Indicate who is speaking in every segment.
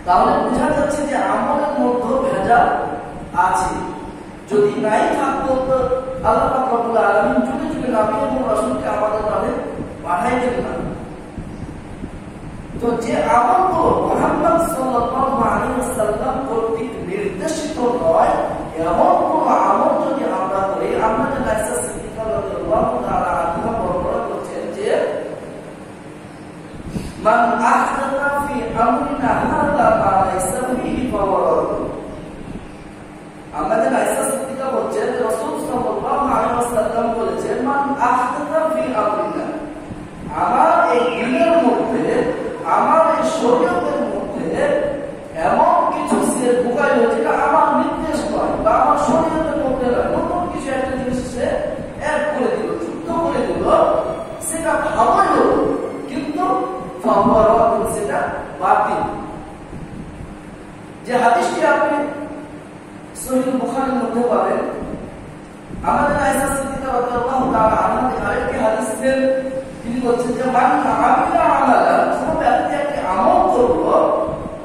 Speaker 1: তাহলে বোঝা যাচ্ছে যে আমলের মধ্যে ভেজাল আছে। যদি নাই থাকতো তো আল্লাহ পাক রব্বুল আলামিন যুগে যুগে নবী এবং রাসূলকে আমাদের মাঝে পাঠাইতেন না। তো যে আমলগুলো মুহাম্মদ সাল্লাল্লাহু আলাইহি ওয়াসাল্লাম কর্তৃক নির্দেশিত নয় এমন কোন আমল যদি আমরা করি, আমাদের আয়েশা সিদ্দিকা রাদিয়াল্লাহু তাআলা আনহা বর্ণনা করছেন যে মান আহদাথা ফি আমরিনা হাযা মা লাইসা ফিহি ফাহুয়া রাদ্দ। আমাদের আয়েশা সিদ্দিকা বলছেন রাসূল সাল্লাল্লাহু আলাইহি ওয়াসাল্লাম বলেছেন মান আহদাথা ফি আমরিনা, আমার এই দ্বীনের মধ্যে, আমার এই শরীয়তের মধ্যে এমন কিছু সে ঢুকাইল যেটা আমার নির্দেশ নয় বা আমার শরীয়তের মধ্যে নতুন কিছু একটা জিনিস সে অ্যাড করে দিল, যুক্ত করে দিল, সেটা ভালোই হলো কিন্তু সেটা বাতিল। যে হাদিসটি আপনি সহিহ বুখারীর মধ্যে পাবেন, আমাদের আয়েশা সিদ্দিকা রাদিয়াল্লাহু তাআলা আনহা আরেকটি হাদিসের তিনি বলছেন যে মান আমিলা আমালান, কোন ব্যক্তি একটি আমল করলো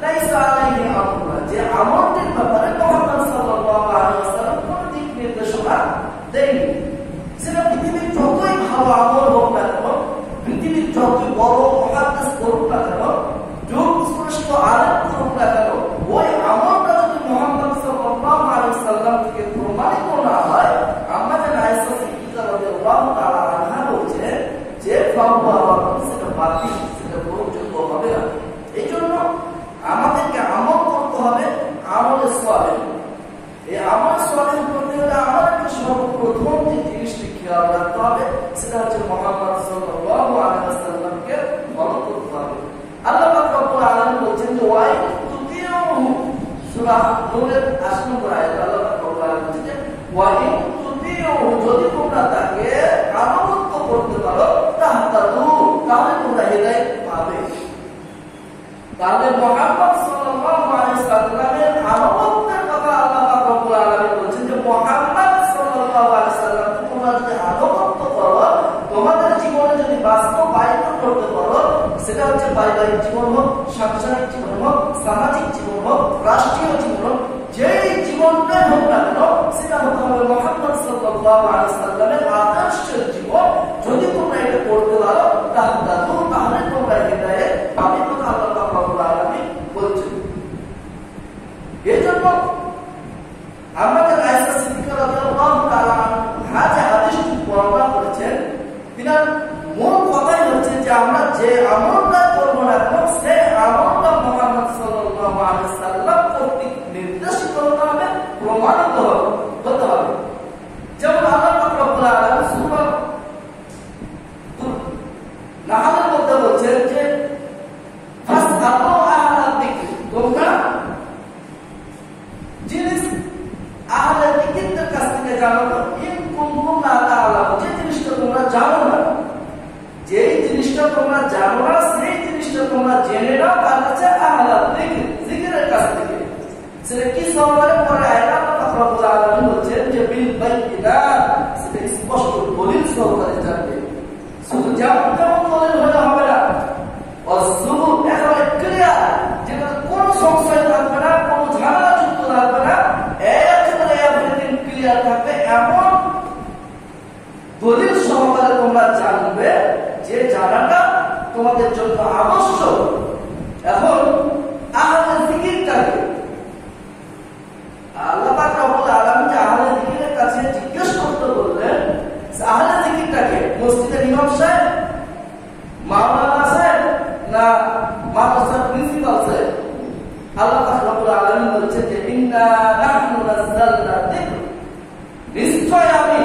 Speaker 1: লাইসা আলাইহি আমরুনা, যে আমলটির ব্যাপারে মুহাম্মদ সাল্লাল্লাহু আলাইহি ওয়াসাল্লাম কোন দিক নির্দেশনা দেয়নি, সেটা পৃথিবীর যতই ভালো আমল হোক না কেন, পৃথিবীর যতই বড় মুহাদ্দিস করুক না কেন, যুগ শ্রেষ্ঠ আলেম করুক না কেন, ওই আমলটা যদি মুহাম্মদ সাল্লাল্লাহু আলাইহি ওয়াসাল্লাম থেকে প্রমাণিত না হয়, আমাদের আয়েশা সিদ্দিকা রাদিয়াল্লাহু তাআলা আনহা বলছেন যে সেটা বাতিল, সেটা গ্রহণযোগ্য হবে না। এই জন্য আমাদেরকে আমল করতে হবে আমলে সালেহ। এই আমল সালেহ করতে হলে আমাদেরকে সর্বপ্রথম যে জিনিসটি খেয়াল রাখতে হবে সেটা হচ্ছে মুহাম্মদ সাল্লাল্লাহু আলাইহি ওয়াসাল্লামকে ফলো করতে হবে। আল্লাহ পাক রব্বুল আলামিন বলেন যে ওয়াই তুতিউহু, সূরা নূরের 8 নম্বর আয়াত আল্লাহ পাক রব্বুল আলামিন বলেন ওয়াই তুতিউহু, যদি তোমরা তাকে আনুগত্য করতে পারো তাহতাদু, তাহলে তোমরা হিদায়াত পাবে। তাহলে মুহাম্মদ সাল্লাল্লাহু আলাইহি ওয়াসাল্লামের আনুগত্যের কথা আল্লাহ পাক রব্বুল আলামিন বলেন যে মুহাম্মদ সাল্লাল্লাহু আলাইহি ওয়াসাল্লাম তোমরা যদি আনুগত্য করো, তোমাদের জীবনে যদি বাস্তবায়িত করতে পারো, সেটা হচ্ছে পারিবারিক জীবন হোক, সাংসারিক জীবন হোক, সামাজিক জীবন হোক, রাষ্ট্রীয় জীবন হোক, যেই জীবনটাই হোক না কেন, সেটা হতে হবে মুহাম্মদ সাল্লাল্লাহু আলাইহি ওয়াসাল্লামের আদর্শের জীবন। যদি তোমরা এটা করতে পারো তাহলে তোমরা হিদায়াত পাবে কথা আল্লাহ পাক রব্বুল আলামিন বলছেন। এই জন্য আমাদের আয়েশা সিদ্দিকা রাদিয়াল্লাহু তাআলা আনহা যে হাদিসটি বর্ণনা করেছেন, তিনার মূল কথাই হচ্ছে যে আমরা যে আমলটা করবো না কেন, সেই আমলটা মুহাম্মদ সাল্লাল্লাহু আলাইহি ওয়াসাল্লাম কর্তৃক নির্দেশিত হতে হবে, প্রমাণিত হতে হবে। যেমন আল্লাহ পাক রব্বুল আলামিন সূরা নাহলের মধ্যে বলছেন যে ফাসআলু আহলা যিকর, তোমরা জিনিস আহলে যিকরের কাছ থেকে জানো, ইন কুনতুম লা তাআলামুন, যে জিনিসটা তোমরা জানো না, যেই জিনিসটা তোমরা জানো না সেই জিনিসটা তোমরা জেনে নাও তার কাছে আহলা যিকর, যিকরের কাছ থেকে। সেটা কি সহকারে পরে আয়াত আল্লাহ পাক রব্বুল আলামিন বলছেন যে বিল বাইয়িনাত, সেটা স্পষ্ট দলিল সহকারে জানবে। শুধু যেমন তেমন দলিল হলে হবে না, অসুবুর একেবারে ক্লিয়ার, যেটা কোনো সংশয় থাকবে না, কোনো ঝামেলা যুক্ত থাকবে না, একেবারে এভরিথিং ক্লিয়ার থাকবে, এমন দলিল সহকারে তোমরা জানবে যে জানাটা তোমাদের জন্য আবশ্যক। এখন আহলে যিকরটাকে আল্লাহ পাক রব্বুল আলামিন যে আহলে যিকরের কাছে জিজ্ঞেস করতে বললেন, আহলে যিকরটাকে মসজিদের ইমাম সাহেব, মাওলানা সাহেব, না মাদ্রাসার প্রিন্সিপাল সাহেব? আল্লাহ পাক রব্বুল আলামিন বলেছেন যে ইন্না নাহনু নাযালনা যিকর, নিশ্চয় আমি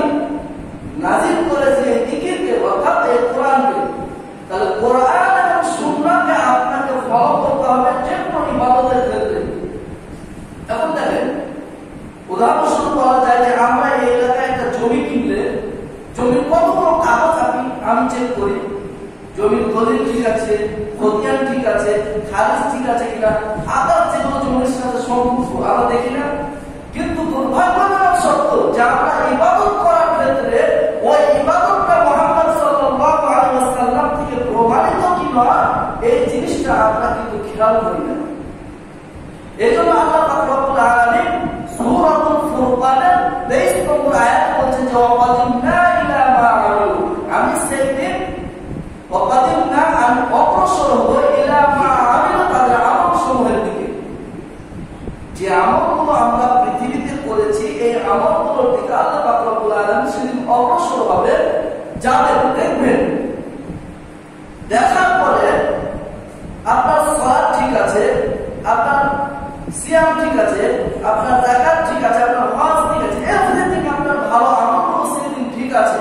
Speaker 1: নাযিল করেছি এই যিকরকে, অর্থাৎ এই কোরআনকে। তাহলে কোরআন এবং সুন্নাহকে আপনাকে ফলো করতে হবে যে কোনো ইবাদতের ক্ষেত্রে। এখন দেখেন, উদাহরণস্বরূপ বলা যায় যে আমরা এই এলাকায় একটা জমি কিনলে জমির কতগুলো কাগজ আমি চেক করি, জমির দলিল ঠিক আছে, খতিয়ান ঠিক আছে, খারিজ ঠিক আছে কিনা, আদার যেগুলো জমির সাথে সম্পর্ক আমরা দেখি না। কিন্তু দুর্ভাগ্যজনক সত্য যে আমরা ইবাদত করার ক্ষেত্রে ওই ইবাদতটা মুহাম্মদ সাল্লাল্লাহু আলাইহি ওয়াসাল্লাম থেকে প্রমাণিত কিনা এই জিনিসটা আমরা কিন্তু খেয়াল করি না। এজন্য আল্লাহ পাক রব্বুল আলামিন সূরাতুল ফুরকানের 23 নম্বর আয়াত বলছেন যে ওয়াকাদিমনা ইলা মা আমিলু, আমি সেদিন ওয়াকাদিমনা আমি অগ্রসর হব ইলা মা আমিলু, তাদের আমলসমূহের দিকে। যে আমলগুলো আমরা পৃথিবীতে করেছি এই আমলগুলোর দিকে আল্লাহ পাক রব্বুল আলামিন সেদিন অগ্রসর হবে। যাদের দেখবেন দেখার পরে আপনার সালাত ঠিক আছে, আপনার সিয়াম ঠিক আছে, আপনার যাকাত ঠিক আছে, আপনার হজ ঠিক আছে, এভরিথিং আপনার ভালো আমলগুলো সেদিন ঠিক আছে।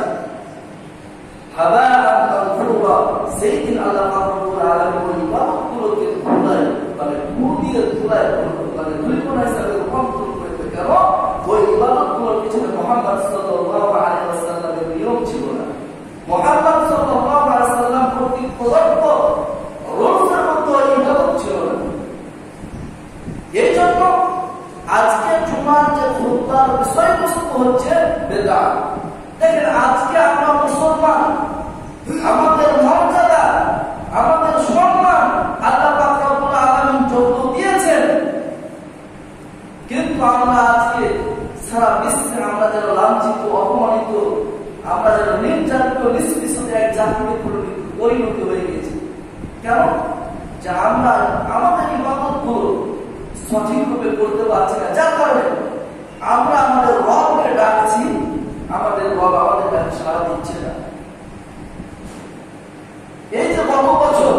Speaker 1: হাবাআন মানসুরা, সেই দিন আল্লাহ পাক রব্বুল আলামিন ওই ইবাদতগুলোকে ধুলায়, মানে ধুল দিয়ে ধুলায়, মানে ধুলিকণা হিসাবে রূপান্তর করে দেয়। কেন? ওই ইবাদতগুলোর পিছনে মুহাম্মদ সাল্লাল্লাহু আলাইহি ওয়াসাল্লামের নিয়ম ছিল না। মুহাম্মদ সাল্লাল্লাহু আলাইহি ওয়াসাল্লাম কর্তৃক প্রদত্ত রূলসের মধ্যে ওই ইবাদত ছিল না। এই জন্য আজকে জুমার যে খুতবার বিষয়বস্তু হচ্ছে বেদাত। দেখেন আজকে আমরা মুসলমান, আমাদের মর্যাদা, আমাদের সম্মান আল্লাহ পাক রব্বুল আলামিন যত দিয়েছেন, কিন্তু আমরা আজকে সারা বিশ্বে আমরা যেন লাঞ্ছিত, অপমানিত, আমরা যেন নির্যাতিত, নিষ্পেষিত এক জাতিতে পরিণত হয়ে গেছি। কেন? যে আমরা আমাদের ইবাদতগুলো সঠিকভাবে করতে পারছি না, যার কারণে আমরা আমাদের রবকে ডাকছি, আমাদের রব আমাদের ডাকে সাড়া দিচ্ছে না। এই যে গত বছর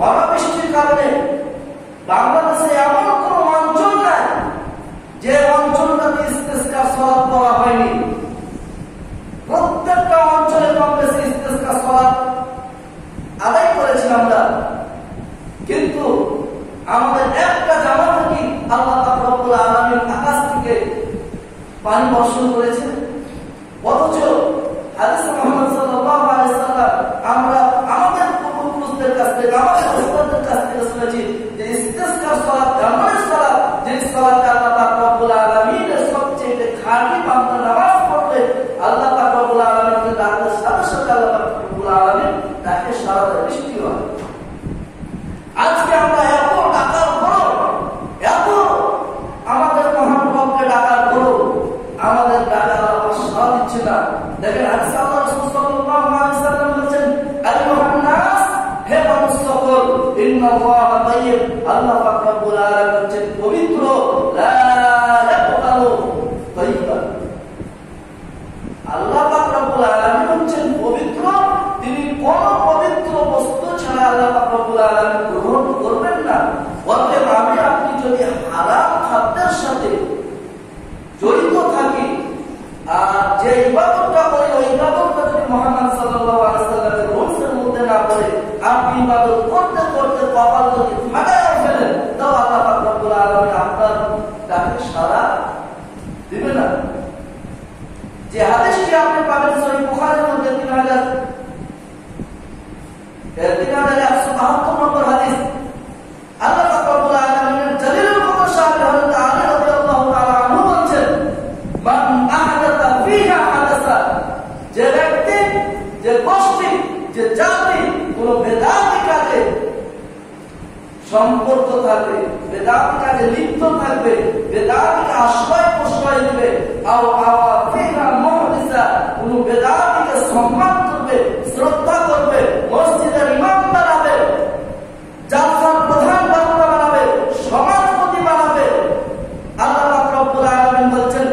Speaker 1: অনাবৃষ্টির কারণে বাংলাদেশে এমন কোনো অঞ্চল নাই যে অঞ্চলটাতে ইস্তেসকার সালাত পড়া হয়নি। প্রত্যেকটা অঞ্চলে কম বেশি ইস্তেসকার সালাত আদায় করেছি আমরা, কিন্তু আমাদের একটা জামাতে কি আল্লাহ পাক রব্বুল আলামিন আকাশ থেকে পানি বর্ষণ করেছেন? অথচ হাদিসে মুহাম্মদ সাল্লাল্লাহু আলাইহি ওয়াসাল্লাম আমরা আমাদের পূর্বপুরুষদের কাছ থেকে, আমাদের উস্তাদদের কাছ থেকে শুনেছি যে ইস্তেসকার সালাত এমন সালাত যে সালাতে আল্লাহ পাক রব্বুল আলামিনের সবচেয়ে খাঁটি বান্দা নামাজ পড়বে, আল্লাহ পাক রব্বুল আলামিনকে ডাকার সাথে সাথে আল্লাহ পাক রব্বুল আলামিন তাকে সাড়া দেয়, বৃষ্টি হয়। আজকে আমরা এত ডাকার পরও, এত আমাদের মহান রবকে ডাকার পরও আমাদের ডাকার আল্লাহ সাড়া দিচ্ছে না। দেখেন হাদিসে আল্লাহ রাসূল সাল্লাল্লাহু আলাইহি ওয়াসাল্লাম বলেছেন, আইয়ুহান নাস, হে মানুষ সকল, ইন্নাল্লাহা তাইয়্যিব, আল্লাহ পাক রব্বুল আলামিন হচ্ছেন পবিত্র, লা ইয়াকবালু তাইয়্যিবান। আল্লাহ পাক রব্বুল আলামিন হচ্ছেন পবিত্র, তিনি কোন পবিত্র বস্তু ছাড়া আল্লাহ পাক রব্বুল আলামিন গ্রহণ করবেন না। অতএব আমি আপনি যদি হারাম খাদ্যের সাথে জড়িত থাকি আর যে ইবাদতটা করি ওই ইবাদতটা যদি মুহাম্মদ সাল্লাল্লাহু আলাইহি ওয়াসাল্লামের রূলসের মধ্যে না পড়ে, আপনি ইবাদত করতে করতে কপাল যদি ফাটায় ফেলেন, তাও আল্লাহ পাক রব্বুল আলামিন আপনার ডাকে সাড়া দিবেন না। যে হাদিসটি আপনি পাবেন সহিহ বুখারীর মধ্যে 3172 নম্বর হাদিস, আল্লাহ পাক রব্বুল আলামিনের জলিলুল কদর সাহাবী হযরত আলী রাদিয়াল্লাহু তাআলা আনহু বলেন, মান আহদাতা ফিহা হাদাসা, যে ব্যক্তি, যে গোষ্ঠী, যে জাতি কোন বেদাতি কাজে সম্পর্ক থাকবে, বেদাতি কাজে লিপ্ত থাকবে, বেদাতিকে আশ্রয় প্রশ্রয় দিবে, কোন বেদাতিকে সম্মান করবে, শ্রদ্ধা করবে, মসজিদের ইমাম বানাবে, জালসার প্রধান বক্তা বানাবে, সমাজপতি বানাবে, আল্লাহ পাক রব্বুল আলামিন বলছেন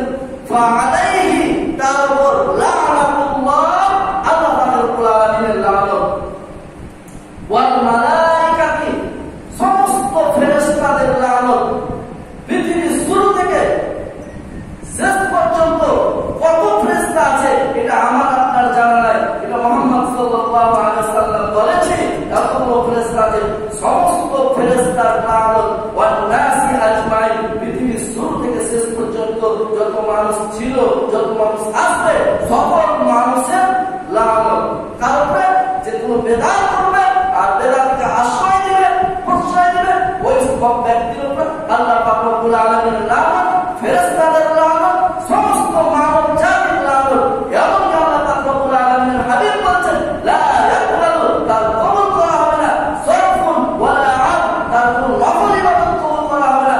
Speaker 1: ফাআলাইহি, তার উপর লাআনাতুল্লাহ, আল্লাহ পাক রব্বুল আলামিনের লানত, ওয়াল মালাইকাতি, সমস্ত ফেরেশতাদের লানত। পৃথিবীর শুরু থেকে শেষ পর্যন্ত কত ফেরেশতা আছে এটা আমার আপনার জানা নাই, এটা মুহাম্মদ সাল্লাল্লাহু আলাইহি ওয়াসাল্লাম বলেছে। এতগুলো ফেরেশতা আছে, সমস্ত ফেরেশতার লানত, ওয়ান নাসি আজমাইন, পৃথিবীর শুরু থেকে শেষ পর্যন্ত যত মানুষ ছিল, যত মানুষ আসবে, সকল মানুষের লানত। কারণ যে কোনো বেদাত করবে আর বেদাতকে আশ্রয় দিবে, প্রশ্রয় দিবে, ওই সব ব্যক্তির উপর আল্লাহ পাক রব্বুল আলামিনের লানত, ফেরেশতাদের লানত, সমস্ত মানব জাতির লানত। এমন আল্লাহ পাক রব্বুল আলামিনের হাবিব বলেছেন, লা ইয়াকবালু, তার কবুল করা হবে না, সরফুন ওয়ালা আদ, তার কোনো নফল ইবাদত কবুল করা হবে না,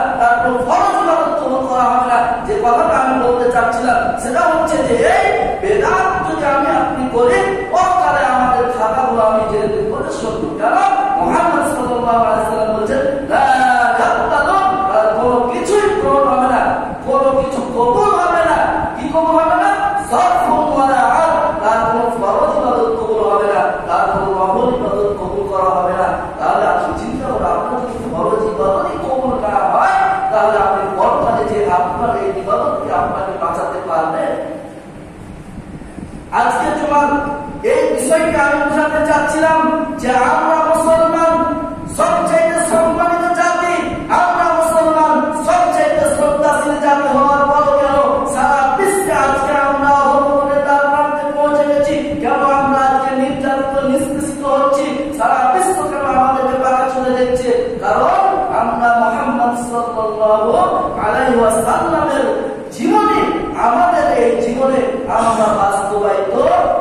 Speaker 1: যে আমরা মুসলমান সবচেয়ে সম্মানিত জাতি, আমরা মুসলমান সবচেয়ে শ্রদ্ধাশীল জাতি হওয়ার পরও কেন সারা বিশ্বে আজকে আমরা অবনতির প্রান্তে পৌঁছে গেছি? কেন আমরা আজকে নির্যাতিত নিষ্পেষিত হচ্ছি? সারা বিশ্ব কেন আমাদেরকে বাধা চলে দেখছে? কারণ আমরা মুহাম্মদ সাল্লাল্লাহু আলাইহি ওয়াসাল্লামের জীবনে, আমাদের এই জীবনে আমরা বাস্তবায়িত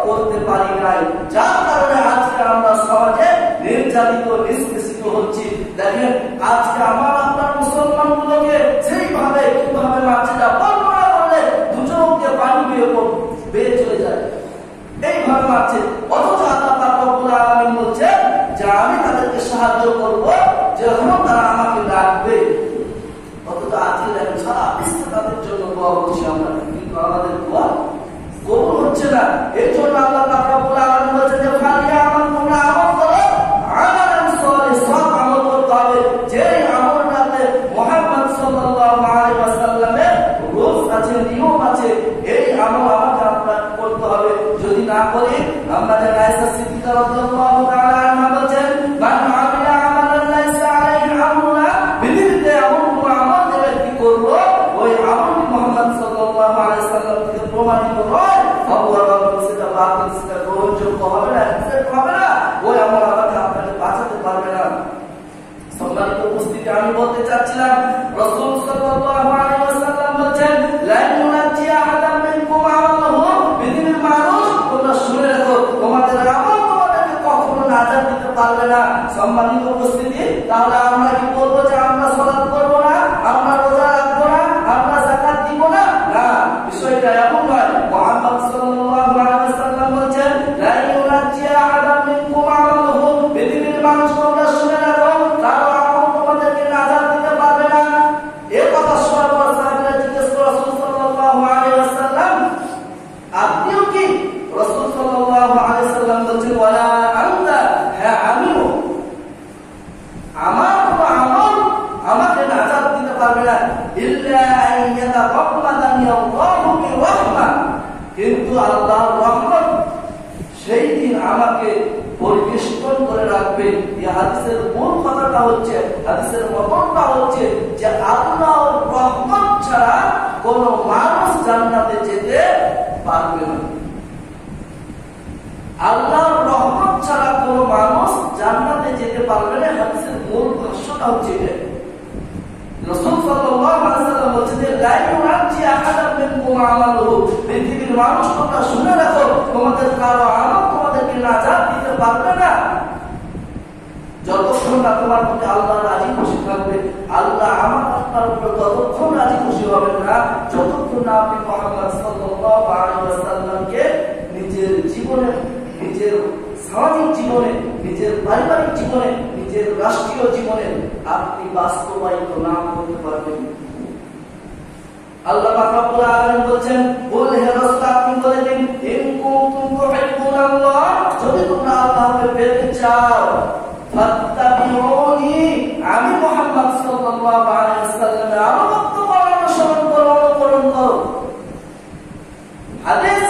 Speaker 1: করতে পারি নাই, যার কারণে আজকে আমরা সমাজে নির্যাতিত নিষ্পেষিত হচ্ছি। দেখেন আজকে আমার আপনার মুসলমান গুলোকে সেইভাবে কিভাবে মারছে, যা বর্ণনা করলে দুজনকে পানি বেয়ে চলে যায়, এইভাবে মারছে। অথচ আল্লাহ পাক রব্বুল আলামিন বলছে যে আমি তাদেরকে সাহায্য করব যখন তারা আমাকে ডাকবে। অথচ আজকে দেখেন সারা বিশ্বে তাদের জন্য দোয়া করছি আমরা, কিন্তু আমাদের দোয়া কবুল হচ্ছে না। এর জন্য আল্লাহ পাক রব্বুল আলামিন বলেছেন যে ফালিয়া আমল, তোমরা আমল করো, আমালান সালিহ, সৎ আমল করতে হবে। যেই আমলটাতে মুহাম্মদ সাল্লাল্লাহু আলাইহি ওয়াসাল্লামের রূলস আছে, নিয়ম আছে, এই আমল আমাকে আপনার করতে হবে। যদি না করি, আমরা যে আয়েশা সিদ্দিকা রাদিয়াল্লাহু তাআলা আনহা বলেন, মান আমিলা আমালান লাইসা আলাইহি আমরুনা, বিধিতে এমন কোন আমল যে ব্যক্তি করলো ওই আমলটি মুহাম্মদ সাল্লাল্লাহু আলাইহি ওয়াসাল্লাম থেকে প্রমাণিত নয়, সেটা বাতিল, সেটা গ্রহণযোগ্য হবে না, সেটা হবে না, ওই আমল আমাকে আপনাকে বাঁচাতে পারবে না। সম্মানিত উপস্থিতি, আমি বলতে চাচ্ছিলাম রাসূল সাল্লাল্লাহু আলাইহি ওয়াসাল্লাম বলেন, লা ইউনাজি আহাদাম মিনকুম আমালুহু বিদিনিল মারুফ, তোমরা শুনে রাখো তোমাদের আমল তোমাদেরকে কখনো নাজাত দিতে পারবে না। সম্মানিত উপস্থিতি, তাহলে আমরা কি বলবো যে আমরা সালাত করব না, আমরা রোজা রাখবো না, আমরা যাকাত দিব না? না, বিষয়টা এমন নয়। মুহাম্মদ সাল্লাল্লাহু আলাইহি ওয়াসাল্লাম বলেন, লা ইউনাজি আহাদাম মিনকুম আমালুহু বিদিনিল মারুফ, তোমরা শুনে রাখো তার আমল তোমাদেরকে নাজাত দিতে পারবে না। এই কথা শোনার পর সাহাবীরা জিজ্ঞেস করে রাসূল সাল্লাল্লাহু আলাইহি ওয়াসাল্লাম, আপনিও কি? রাসূল সাল্লাল্লাহু আলাইহি ওয়াসাল্লাম বলেন, ওয়ালা আনতা, হ্যাঁ আমিও। আমার কোন আমল আমাকে নাজাত দিতে পারবে না, ইল্লা আন ইয়াতাকাব্বালানি আল্লাহু বিরহমা, কিন্তু আল্লাহর রহমত সেই দিন আমাকে পরিবেষ্টন করে রাখবে। এই হাদিসের মূল কথাটা হচ্ছে, হাদিসের মতনটা হচ্ছে যে আল্লাহর রহমত ছাড়া কোন মানুষ জান্নাতে যেতে পারবে না। আল্লাহর রহমত ছাড়া কোন মানুষ জান্নাতে যেতে পারবে না। হাদিসের মূল ভাষ্যটা হচ্ছে এটা। রাসূল সাল্লাল্লাহু আলাইহি ওয়াসাল্লাম বলেছেন যে লা ইউনাজি আহাদাম মিনকুম আমালুহু, পৃথিবীর মানুষ তোমরা শুনে রাখো তোমাদের কারো আমল তোমাদেরকে নাজাত দিতে পারবে না যতক্ষণ না তোমার প্রতি আল্লাহ রাজি খুশি থাকবে। আল্লাহ আমার আপনার উপর ততক্ষণ রাজি খুশি হবেন না যতক্ষণ না আপনি মুহাম্মদ সাল্লাল্লাহু আলাইহি ওয়াসাল্লামকে নিজের জীবনে, নিজের সামাজিক জীবনে, নিজের পারিবারিক জীবনে, নিজের রাষ্ট্রীয় জীবনে আপনি বাস্তবায়িত না করতে পারবেন। আল্লাহ পাক রব্বুল আলামিন বলেন, বল হে রাসূল আপনি বলে দিন, ইন কুনতুম তুহিব্বুনাল্লাহ, যদি তোমরা আল্লাহকে পেতে চাও, ফাত্তাবিউনি, আমি মুহাম্মদ সাল্লাল্লাহু আলাইহি ওয়াসাল্লামের আনুগত্য করো, অনুসরণ করো, অনুকরণ করো। হাদিস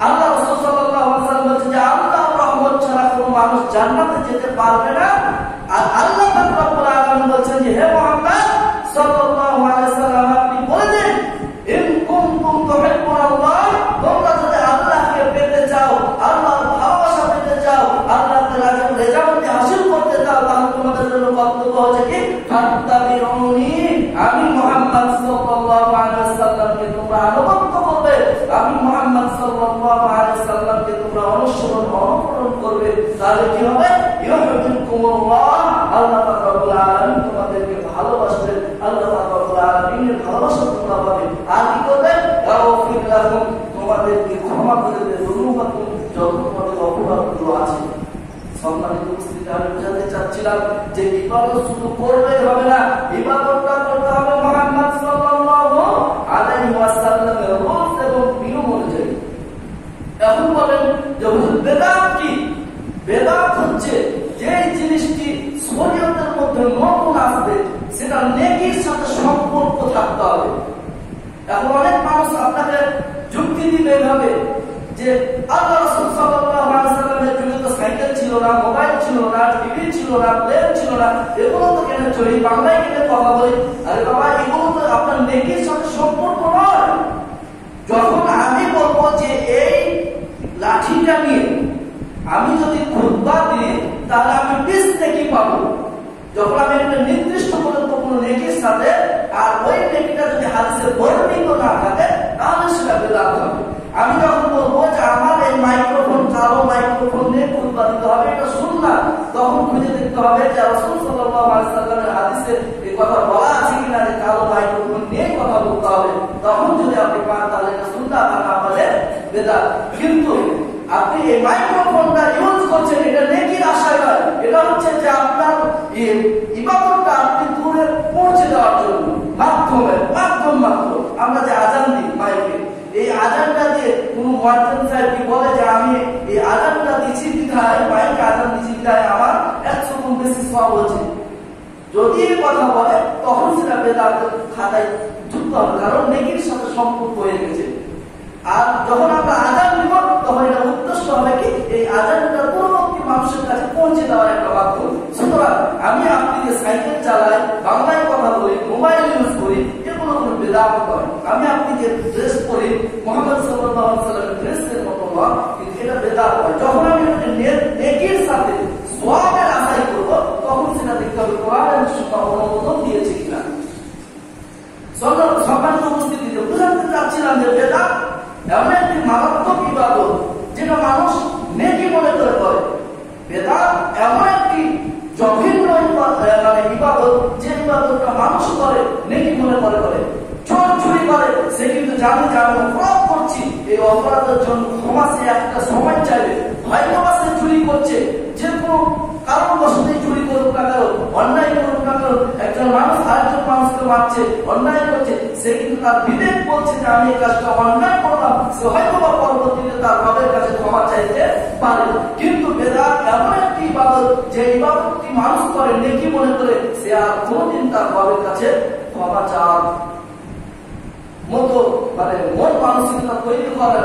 Speaker 1: আল্লাহ রাসূল সাল্লাল্লাহু আলাইহি ওয়াসাল্লাম বলেন যে আল্লাহর রহমত ছাড়া কোনো মানুষ জান্নাতে যেতে পারবে না। আর আল্লাহ পাক রব্বুল আলামিন বলেন যে হে মুহাম্মদ সাল্লাল্লাহু আলাইহি ওয়াসাল্লাম আপনি বলে দিন, ইন কুনতুম তুহিব্বুনাল্লাহ, তোমরা যদি আল্লাহকে পেতে চাও, আল্লাহর ভালোবাসা পেতে চাও, আল্লাহর রেজামন্দি হাসিল করতে চাও, তাহলে তোমাদের জন্য কর্তব্য হচ্ছে কি ফাত্তাবিউনি, আমি মুহাম্মদ সাল্লাল্লাহু আলাইহি ওয়াসাল্লামকে তোমরা আনুগত্য করবে, আমি মুহাম্মদ সাল্লাল্লাহু আলাইহি ওয়াসাল্লামকে তোমরা অনুকরণ করবে। তাহলে কি হবে? ইউহিব্বুকুমুল্লাহ, আল্লাহ পাক রব্বুল আলামিন তোমাদেরকে ভালোবাসবেন, আল্লাহ পাক রব্বুল আলামিনের ভালোবাসা তোমরা পাবে। আর কি করবে? ইয়াগফির লাকুম, তোমাদেরকে ক্ষমা করে দেবে, যুনুবাকুম, যত তোমাদের অপরাধগুলো আছে। সম্মানিত উপস্থিতি, আমি বোঝাতে চাচ্ছিলাম যে ইবাদত শুধু করলেই হবে না, ইবাদতটা করতে হবে মুহাম্মদ সাল্লাল্লাহু আলাইহি ওয়াসাল্লামের রূলস এবং নিয়ম অনুযায়ী। এখন বলেন যে বেদাত কি? বেদাত হচ্ছে যে জিনিসটি শরীয়তের মধ্যে নতুন আসবে, সেটা নেকির সাথে সম্পর্ক থাকতে হবে। এখন অনেক মানুষ আপনাকে যুক্তি দিবে এভাবে যে আল্লাহ রাসূল সাল্লাল্লাহু আলাইহি ওয়াসাল্লামের যুগে তো সাইকেল ছিল ছিল না, মোবাইল ছিল না, টিভি ছিল না, প্লেন ছিল না, এগুলো তো কেন চলি, বাংলায় কেন কথা বলি? আরে বাবা, এগুলো তো আপনার নেকির সাথে সম্পর্ক নয়। যখন আমি বলবো যে এই লাঠিটা নিয়ে আমি যদি খুতবা দিই তাহলে আমি 20 নেকি পাবো, যখন আমি একটা নির্দিষ্ট কোনো নেকির সাথে, আর ওই নেকিটা যদি হাদিসে বর্ণিত না থাকে তাহলে সেটা বিদআত হবে। আমি যখন বলবো যে আমার এই মাইক্রোফোন, কালো মাইক্রোফোন নিয়ে খুতবা দিতে হবে, এটা সুন্নাত, তখন খুঁজে দেখতে হবে যে রাসূল সাল্লাল্লাহু আলাইহি সাল্লামের হাদিসে এই কথা বলা আছে কিনা যে কালো মাইক্রোফোন নিয়ে কথা বলতে হবে। তখন যদি আপনি পান তাহলে এটা সুন্নাত, আর না পারলে বিদআত। কিন্তু আপনি এই মাইক্রোফোনটা ইউজ করছেন এটা নেকির আশায় নয়, এটা হচ্ছে যে আপনার ইবাদতটা আপনি দূরে পৌঁছে দেওয়ার জন্য মাধ্যম মাত্র। আমরা যে আজান দিই মাইকে, এই আজানটা দিয়ে কোন মুয়াজ্জিন সাহেব কি বলে যে আমি এই আজানটা দিচ্ছি বিধায়, মাইকে আজান দিচ্ছি বিধায় আমার 100 গুণ বেশি সওয়াব হচ্ছে, যদি এই কথা বলে তখন সেটা বেদাতের খাতায় যুক্ত হবে, কারণ নেকির সাথে সম্পর্ক হয়ে গেছে। আর যখন আমরা আজান দিব তখন এটা উদ্দেশ্য হবে কি এই আজানটা পূর্ববর্তী মানুষের কাছে পৌঁছে দেওয়ার একটা মাধ্যম। সুতরাং আমি আপনি যে সাইকেল চালাই, বাংলায় কথা বলি, মোবাইল ইউজ করি, এগুলো কোনো বেদাত নয়। আমি আপনি যে ড্রেস পরি মুহাম্মদ সাল্লাল্লাহু আলাইহি ওয়াসাল্লামের ড্রেসের মতো নয়, কিন্তু এটা বেদাত নয়। যখন আমি নেকির সাথে সওয়াবের আশাই করব তখন সেটা দেখতে হবে কোরআনের অনুমোদন দিয়েছে কিনা। সম্মানিত উপস্থিতি, বুঝাতে চাচ্ছিলাম যে বেদাত এমন একটি মারাত্মক ইবাদত যেটা মানুষ নেকি মনে করে করে। বেদাত এমন একটি জঘন্য ইবাদত যে ইবাদতটা মানুষ করে নেকি মনে করে করে। চোর চুরি করে, সে কিন্তু জানে যে আমি অপরাধ করছি, এই অপরাধের জন্য ক্ষমা সে একটা সময় চাইবে। হয়তোবা সে চুরি করছে, যে কোনো কারণবশতই চুরি করুক না কেন, অন্যায় করুক না কেন, একজন মানুষ আরেকজন মানুষকে মারছে, অন্যায় করছে, সে কিন্তু তার বিবেক বলছে যে আমি এই কাজটা অন্যায় করলাম, সে হয়তোবা পরবর্তীতে তার রবের কাছে ক্ষমা চাইতে পারে। কিন্তু বেদাত এমন একটি ইবাদত যে ইবাদতটি মানুষ করে নেকি মনে করে, সে আর কোনোদিন তার রবের কাছে ক্ষমা চাওয়ার মতো মন মানসিকতা তৈরি করে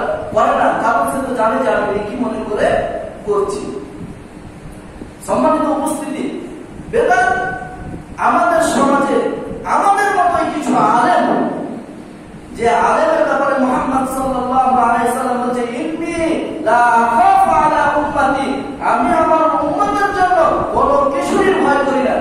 Speaker 1: না, কারণ সে তো জানে যে আমি নেকি মনে করে করছি। সম্মানিত উপস্থিতি, বেদাত আমাদের সমাজে আমাদের মতোই কিছু আলেম, যে আলেমের ব্যাপারে মুহাম্মদ সাল্লাল্লাহু আলাইহি সাল্লাম বলেছে ইন্নী লা আখাফু আলা উম্মতি, আমি আমার উম্মতের জন্য কোনো কিছুরই ভয় করি না।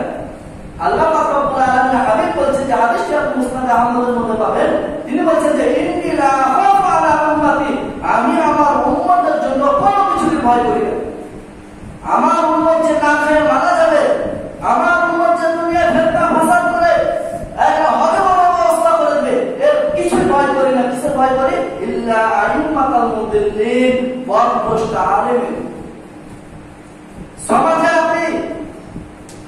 Speaker 1: আল্লাহ পাক রব্বুল আলামিন হাবিব বলেছে, যে হাদিসটি আপনি মুসনাদ আহমদের মধ্যে পাবেন, তিনি বলেছেন যে ইন্নী লা আখাফু আলা উম্মতি, আমি আমার উম্মতের জন্য কোনো কিছুরই ভয় করি না। আমার উম্মত যে না খেয়ে মারা যাবে, আমার উম্মত যে দুনিয়ায় ফেতনা ফাসাদ করে হবে বড় অবস্থা করে দেবে, এর কিছু ভয় করি না। কিসের ভয় করি? ইল্লা আইম্মাতাল মুদিল্লিন, পথভ্রষ্ট আলেম। সমাজে আপনি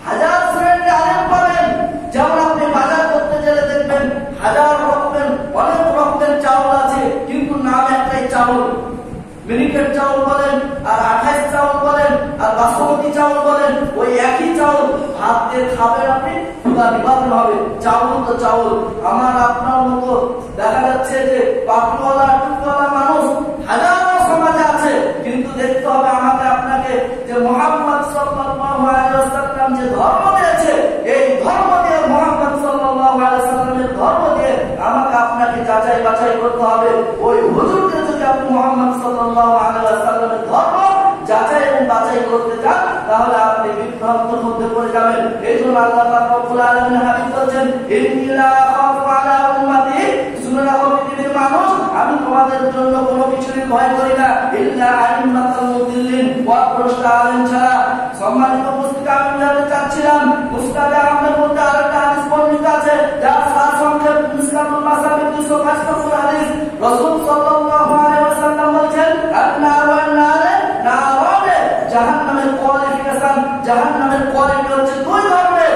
Speaker 1: হাজার শ্রেণীর আলেম পাবেন, যেমন আপনি বাজার করতে গেলে দেখবেন হাজার রকমের অনেক রকমের চাউল আছে, কিন্তু নাম একটাই চাউল। মিনিকেট চাউল বলেন, আর 28 চাউল বলেন, আর বাসমতি চাউল বলেন, ওই একই চাউল হাত দিয়ে খাবেন আপনি, ক্ষুধা নিবারণ হবে। চাউল তো চাউল। আমার আপনার মতো দেখা যাচ্ছে যে পাপড়ওয়ালা টুকওয়ালা মানুষ হাজারো সমাজে আছে, কিন্তু দেখতে হবে আমাকে আপনাকে যে মুহাম্মদ সাল্লাল্লাহু আলাইহি ওয়াসাল্লাম যে ধর্ম দিয়েছে, এই ধর্ম দিয়ে মুহাম্মদ সাল্লাল্লাহু আলাইহি ওয়াসাল্লামের ধর্ম দিয়ে আমাকে আপনাকে যাচাই বাছাই করতে হবে। ওই হুজুরকে যদি আপনি মুহাম্মদ সাল্লাল্লাহু আলাইহি ওয়াসাল্লামের ধর্ম যাচাই এবং বাছাই করতে চান, তাহলে আপনি বিভ্রান্তের মধ্যে পড়ে যাবেন। এইজন্য আল্লাহ পাক রব্বুল আলামিন হাবিব বলেছেন ইন্নী লা আখাফু আলা উম্মতি, শুনে রাখো পৃথিবীর মানুষ, আমি তোমাদের জন্য কোনো কিছুরই ভয় করি না, ইল্লা আইম্মাতাল মুদিল্লিন, পথভ্রষ্ট আলেম ছাড়া। সম্মানিত উপস্থিতি, আমি জানতে চাচ্ছিলাম মুসনাদ আহমদের মধ্যে আরেকটা হাদিস বর্ণিত আছে, যার সারসংক্ষেপ মুসনাদুল মাসাবিদ 205 নম্বর হাদিস। রাসূল সাল্লাল্লাহু আলাইহি ওয়াসাল্লাম বলেছেন আন-নারু আন-নারে, নারে জাহান্নামের কোয়ালিফিকেশন, জাহান্নামের কোয়ালিটি হচ্ছে দুই ধরনের।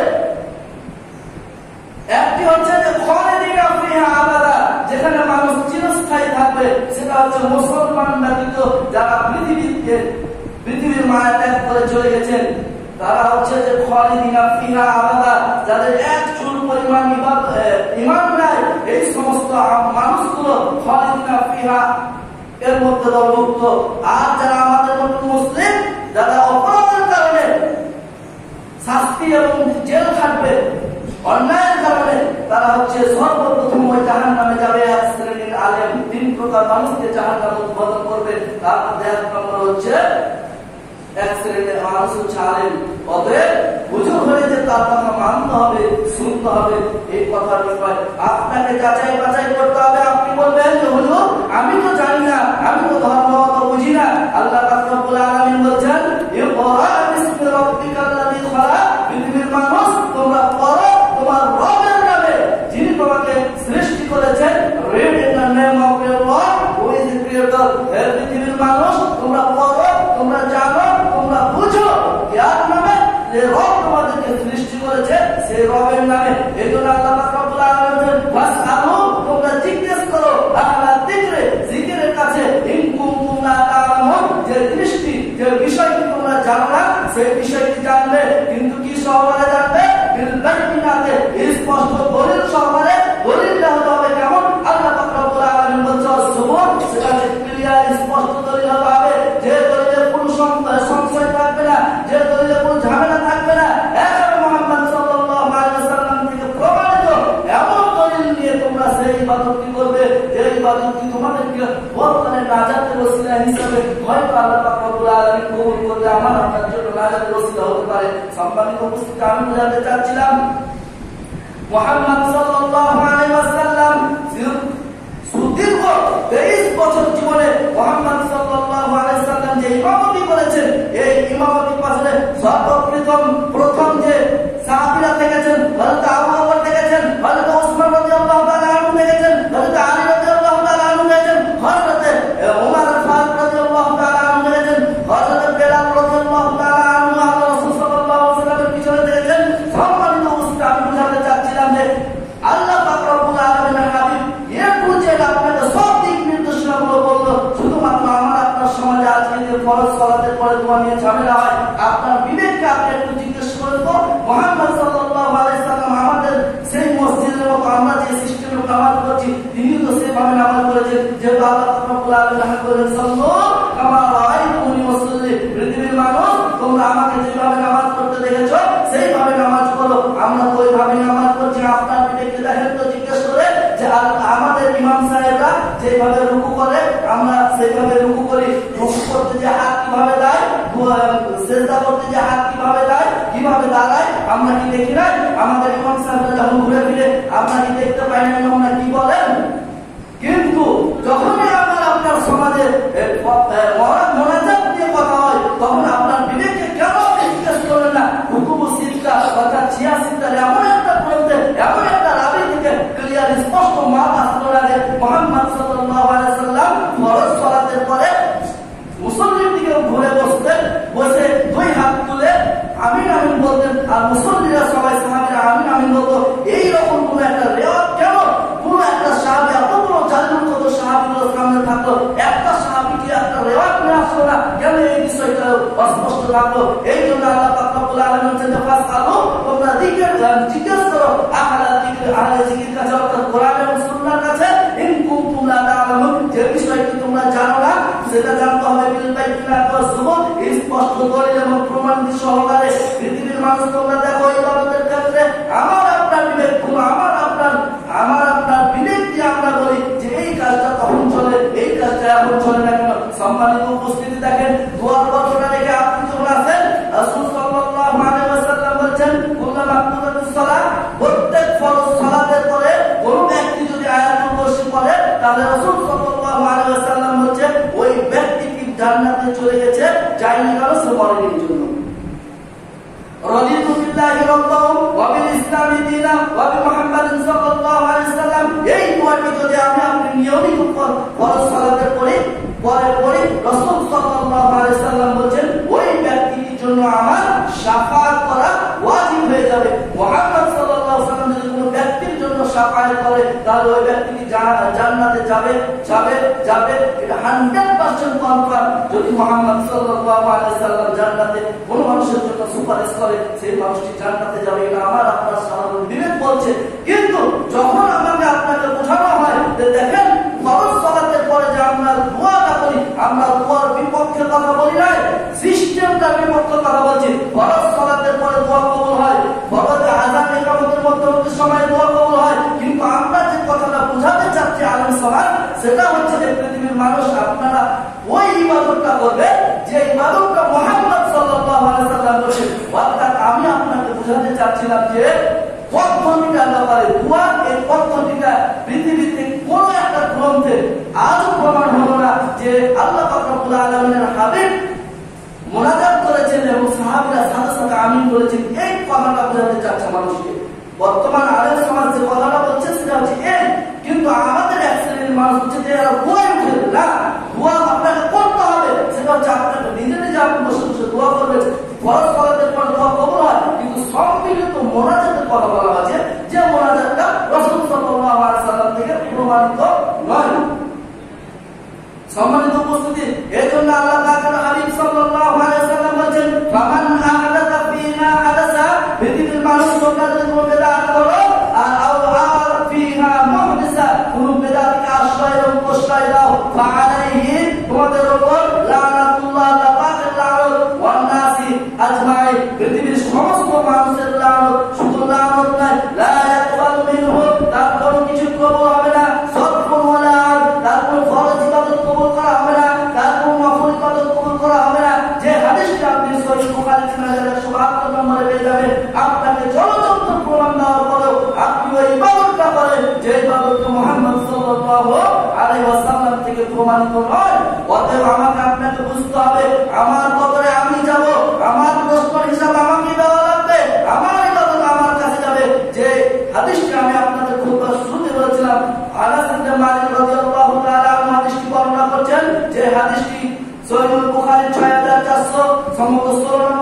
Speaker 1: একটি হচ্ছে যে খালিদিনা ফিহা আবাদা, যেখানে মানুষ চিরস্থায়ী থাকবে, সেটা হচ্ছে মুসলমান ব্যতীত যারা পৃথিবীর মায়া ত্যাগ করে চলে গেছেন, তারা হচ্ছে যে খালিদিনা ফিহা আবাদা, যাদের এক চুল পরিমাণ ঈমান নাই, এই সমস্ত মানুষগুলো খালিদিনা ফিহা এর মধ্যে দলভুক্ত। আর যারা আমাদের মতো মুসলিম, যারা অপরাধের শাস্তি এবং জেল খাটবে। অন্যায়ের কারণে তারা হচ্ছে সর্বপ্রথম ওই জাহান্নামে যাবে। এক শ্রেণীর আলেম 3 প্রকার মানুষকে জাহান্নামে উদ্বোধন করবে। তার মধ্যে 1 নম্বর হচ্ছে এক শ্রেণীর মানুষ হচ্ছে আলেম। অতএব হুজুর হয়ে যে তার কথা মানতে হবে, শুনতে হবে, এই কথার বিষয় আপনাকে যাচাই বাছাই করতে হবে। আপনি বলবেন যে হুজুর আমি তো জানি না, আমি তো ধর্ম অত বুঝি না। আল্লাহ পাক রব্বুল আলামিন বলেন ইকরা বিসমি রাব্বিকাল্লাযী খালাক, পৃথিবীর মানুষ তোমরা পড়ো তোমার রবের নামে যিনি তোমাকে সৃষ্টি করেছেন। Read in the name of your Lord who is the creator. হে পৃথিবীর মানুষ তোমরা পড়ো, তোমরা জানো, তোমরা বুঝো যার নামে যে রব তোমাদেরকে সৃষ্টি করেছে সেই রবের নামে। এই জন্য আল্লাহ পাক রব্বুল আলামিন বলেন ফাসআলু, তোমরা জিজ্ঞেস করো আহলা যিকরে, যিকরের কাছে ইন কুনতুম লা তা'লামুন, যে দৃষ্টি যে বিষয়টি তোমরা জানো না সেই বিষয়টি জানবে। কিন্তু কি সহকারে জানবে? বিল বাইনাতে, স্পষ্ট দলিল সহকারে। দলিলটা হতে হবে কেমন? আল্লাহ পাক রব্বুল আলামিন বলেন সুবুর, সেটা ক্লিয়ার স্পষ্ট দলিল হতে হবে, যে দলিলে কোনো সংশয় থাকবে না, যে দলিলে কোনো ঝামেলা থাকবে না। এখন মুহাম্মদ সাল্লাল্লাহু আলাইহি ওয়াসাল্লাম থেকে প্রমাণিত এমন দলিল নিয়ে তোমরা সেই ইবাদতটি করবে যে ইবাদতটি তোমাদেরকে বর্তমানে নাজাতের ওসিলা হিসেবে হয়তো আল্লাহ পাক রব্বুল আলামিন কবুল করলে আমার আপনার জন্য নাজাতের ওসিলা হতে পারে। সম্মানিত উপস্থিতি, আমি জানতে চাচ্ছিলাম মুহাম্মদ সাল্লাল্লাহু আলাইহি ওয়াসাল্লাম সুদীর্ঘ 23 বছর জীবনে মুহাম্মদ সাল্লাল্লাহু আলাইহি ওয়াসাল্লাম যে ইমামতি করেছেন, এই ইমামতি পাশে প্রথম যে সাহাবীরা থেকেছেন, হযরত আবু বকর থেকেছেন, হযরত ওসমান রাদিয়াল্লাহু তাআলা আনহু থেকেছেন, হযরত আলী রাদিয়াল্লাহু তাআলা আনহু থেকেছেন, হযরত ওমর ফারুক রাদিয়াল্লাহু তাআলা আনহু থেকেছেন, হযরত বেলাল রাদিয়াল্লাহু তাআলা আনহু আল্লাহ রাসূল সাল্লাল্লাহু আলাইহি ওয়াসাল্লামের পিছনে থেকেছেন। সম্মানিত উপস্থিতি, আমি বুঝাতে চাচ্ছিলাম যে আল্লাহ পাক রব্বুল আলামিনের হাবিব আপনাকে সব দিক নির্দেশনাগুলো বললো। শুধুমাত্র আমার আপনার সমাজে আজকে যে ফরজ সালাতের পরে দোয়া নিয়ে ঝামেলা হয়, আপনার বিবেককে আপনি একটু জিজ্ঞেস করেন তো মুহাম্মদ সাল্লাল্লাহু আলাইহি ওয়াসাল্লাম আমাদের সেই মসজিদের মতো আমরা যে সিস্টেমে নামাজ পড়ছি তিনি তো সেভাবে নামাজ পড়েছেন। যেহেতু আল্লাহ রাব্বুল আলামিন বলেন সাল্লু কামা রাআইতুমুনি উসাল্লি, পৃথিবীর মানুষ তোমরা আমাকে যেভাবে নামাজ পড়তে দেখেছো সেইভাবে নামাজ পড়ো। আমরা তো ওইভাবে নামাজ পড়ছি। আপনার বিবেককে দেখেন তো জিজ্ঞেস করে যে আমাদের ইমাম সাহেবরা যেভাবে রুকু করে আমরা সেইভাবে রুকু করি। রুকু করতে যে হাত কিভাবে দেয়, সিজদা করতে যে হাত কিভাবে দেয়, কিভাবে দাঁড়ায় আমরা কি দেখি না? আমাদের ইমাম সাহেবরা যখন ঘুরে ফিরে আমরা কি দেখতে পাই না? আমরা কি বলেন? কিন্তু যখনই আপনার সমাজে মোনাজাত নিয়ে কথা হয় তখন আপনার বিবেককে কেন জিজ্ঞেস করেন না? হুকুম সিদ্ধা অর্থাৎ 86 এমন একটা গ্রন্থে এমন একটা রাবি থেকে ক্লিয়ার স্পষ্ট মাপ আসলো না যে মুহাম্মদ সাল্লাল্লাহু আলাইহি ওয়াসাল্লাম ফরজ সালাতের পরে মুসল্লির দিকে ঘুরে বসতেন, বসে 2 হাত তুলে আমিন আমিন বলতেন, আর মুসল্লিরা সবাই সাহাবীরা আমিন আমিন বলতো। এইরকম কোন একটা রেওয়াজ কেন? কোন একটা সাহাবী এত বড় জালিম কত সাহাবীদের সামনে থাকলো, একটা সাহাবী কি একটা রেওয়াজ নিয়ে আসলো না? কেন এই বিষয়টা অস্পষ্ট লাগলো? এই জন্য আল্লাহ পাক রব্বুল আলামিন বলেন ফাসআলু, তোমরা জিজ্ঞেস করো আহলা যিকর, আহলে যিকর কাছে অর্থাৎ কোরআন এবং সুন্নাহর কাছে, ইন কুনতুম লা তা'লামুন, যে বিষয়টি তোমরা জানো না সেটা জানতে হবে বিল বাইনাত ওয়াস সুবুর, স্পষ্ট দলিল এবং প্রমাণ সহকারে। পৃথিবীর মানুষ তোমরা দেখো ইবাদতের ক্ষেত্রে আমার আপনার বিবেক, আমার আপনার বিবেক দিয়ে আমরা বলি যে এই কাজটা তখন চলে, এই কাজটা এখন চলে না কেন? সম্মানিত উপস্থিতি, দেখেন দোয়ার ঘটনা দেখে আপনি যখন আছেন, রাসূল সাল্লাল্লাহু আলাইহি ওয়াসাল্লাম বলেছেন কুল্লা মাকতুবাতুস সালাত, প্রত্যেক ফরজ সালাতের পরে কোন ব্যক্তি যদি আয়াতুল কুরসি পড়ে তাহলে রাসূল সাল্লাল্লাহু আলাইহি ওয়াসাল্লাম বলেছেন ওই ব্যক্তি কি জান্নাতে চলে গেছে, যায়নি কারণ সে মরেনি জন্য। রাদিতু বিল্লাহি রাব্বান ওয়া বিল ইসলামি দীনান ওয়া বি মুহাম্মাদিন সাল্লাল্লাহু আলাইহি ওয়াসাল্লাম, এই দোয়াটি যদি আপনি নিয়মিত ফরজ সালাতের পরে পড়ে রাসূল সাল্লাল্লাহু আলাইহি ওয়াসাল্লাম বলেন ওই ব্যক্তির জন্য আমার শাফাআত করা ওয়াজিব হয়ে যাবে। মুহাম্মদ সাল্লাল্লাহু আলাইহি ওয়াসাল্লাম যদি কোনো ব্যক্তির জন্য শাফাআত করে তাহলে ওই ব্যক্তি জান্নাতে যাবে, এটা 100% কনফার্ম। যদি মুহাম্মদ সাল্লাল্লাহু আলাইহি ওয়াসাল্লাম জান্নাতে কোনো মানুষের জন্য সুপারিশ করে সেই মানুষটি জান্নাতে যাবে, এটা আমার আপনার সাধারণ বিবেক বলছে। কিন্তু যখন আমাকে আপনাকে বোঝানো হয় যে দেখেন ফরজ সালাতের পরে যে আমরা দোয়াটা করি, আমরা দোয়ার বিপক্ষে কথা বলি না, সিস্টেমটার বিপক্ষে কথা বলছি। ফরজ সালাতের পরে দোয়া কবুল সেটা হচ্ছে যে পৃথিবীর মানুষ আপনারা ওই ইবাদতটা করবে যে ইবাদতটা মুহাম্মদ সাল্লাল্লাহু আলাইহি ওয়াসাল্লাম করেছেন। অর্থাৎ আমি আপনাকে বোঝাতে চাচ্ছিলাম যে পদ্ধতিটা ব্যাপারে দোয়া, এই পদ্ধতিটা পৃথিবীতে কোন একটা গ্রন্থে আজও প্রমাণ হলো না যে আল্লাহ পাক রব্বুল আলামিনের হাবিব মুনাজাত করেছেন এবং সাহাবীরা সাথে সাথে আমিন বলেছেন। এই কথাটা বোঝাতে চাচ্ছে মানুষকে। বর্তমান আলেম সমাজ যে কথাটা বলছে সেটা হচ্ছে এই, কিন্তু আমাদের এক শ্রেণীর মানুষ হচ্ছে যে এরা দোয়া উঠে না, দোয়া আপনাকে করতে হবে। সেটা হচ্ছে আপনাকে নিজে নিজে আপনি বসে বসে দোয়া করবেন। ফরজ সালাতের পর দোয়া কবুল হয়, কিন্তু সম্মিলিত মোনাজাতের কথা বলা আছে যে মোনাজাতটা রাসূল সাল্লাল্লাহু আলাইহি ওয়াসাল্লাম থেকে প্রমাণিত নয়। সম্মানিত উপস্থিতি, এজন্য আল্লাহ তাআলা হাবিব সাল্লাল্লাহু আলাইহি ওয়াসাল্লাম বলেন, ফামান আহাদাসা ফিনা হাদাসা, পৃথিবীর মানুষ তোমরা যদি কোনো বিদআত করো আর ফিহা মুহদাসা, কোন বিদআতকে আশ্রয় এবং প্রশ্রয় দাও, ফাআলাইহি, তোমাদের উপর লানাতুল্লাহ, আল্লাহ পাকের লানত, ওয়ান নাসি আজমাইন, পৃথিবীর সমস্ত মানুষের লানত। শুধু লানত নয়, লা ইয়াকবালু মিনহু, তার কোনো কিছু কবুল হবে না। সদকুন ওয়ালা আদ, তার কোনো ফরজ ইবাদত কবুল করা হবে না, তার কোনো নফল ইবাদত কবুল করা হবে না। যে হাদিসটা আপনি সহিহ বুখারী 3172 নম্বরে পেয়ে যাবেন, আপনাকে জলযন্ত্র প্রমাণ দেওয়ার পরেও আপনি ওই ইবাদতটা করেন যে ইবাদতটা মুহাম্মদ সাল্লাল্লাহু আলাইহি ওয়াসাল্লাম থেকে প্রমাণিত নয়। অতএব আমাকে আপনাকে বুঝতে হবে, আমার কবরে আমি যাব, আমার প্রশ্নের হিসাব আমাকে দেওয়া লাগবে, আমার ইবাদত আমার কাছে যাবে। যে হাদিসটা আমি আপনাদের খুতবার শুরুতে বলেছিলাম, আনাস ইবনে মালিক রাদিয়াল্লাহু তাআলা আনহু হাদিসটি বর্ণনা করছেন, যে হাদিসটি সহিহ বুখারী 6400 সম্মত 16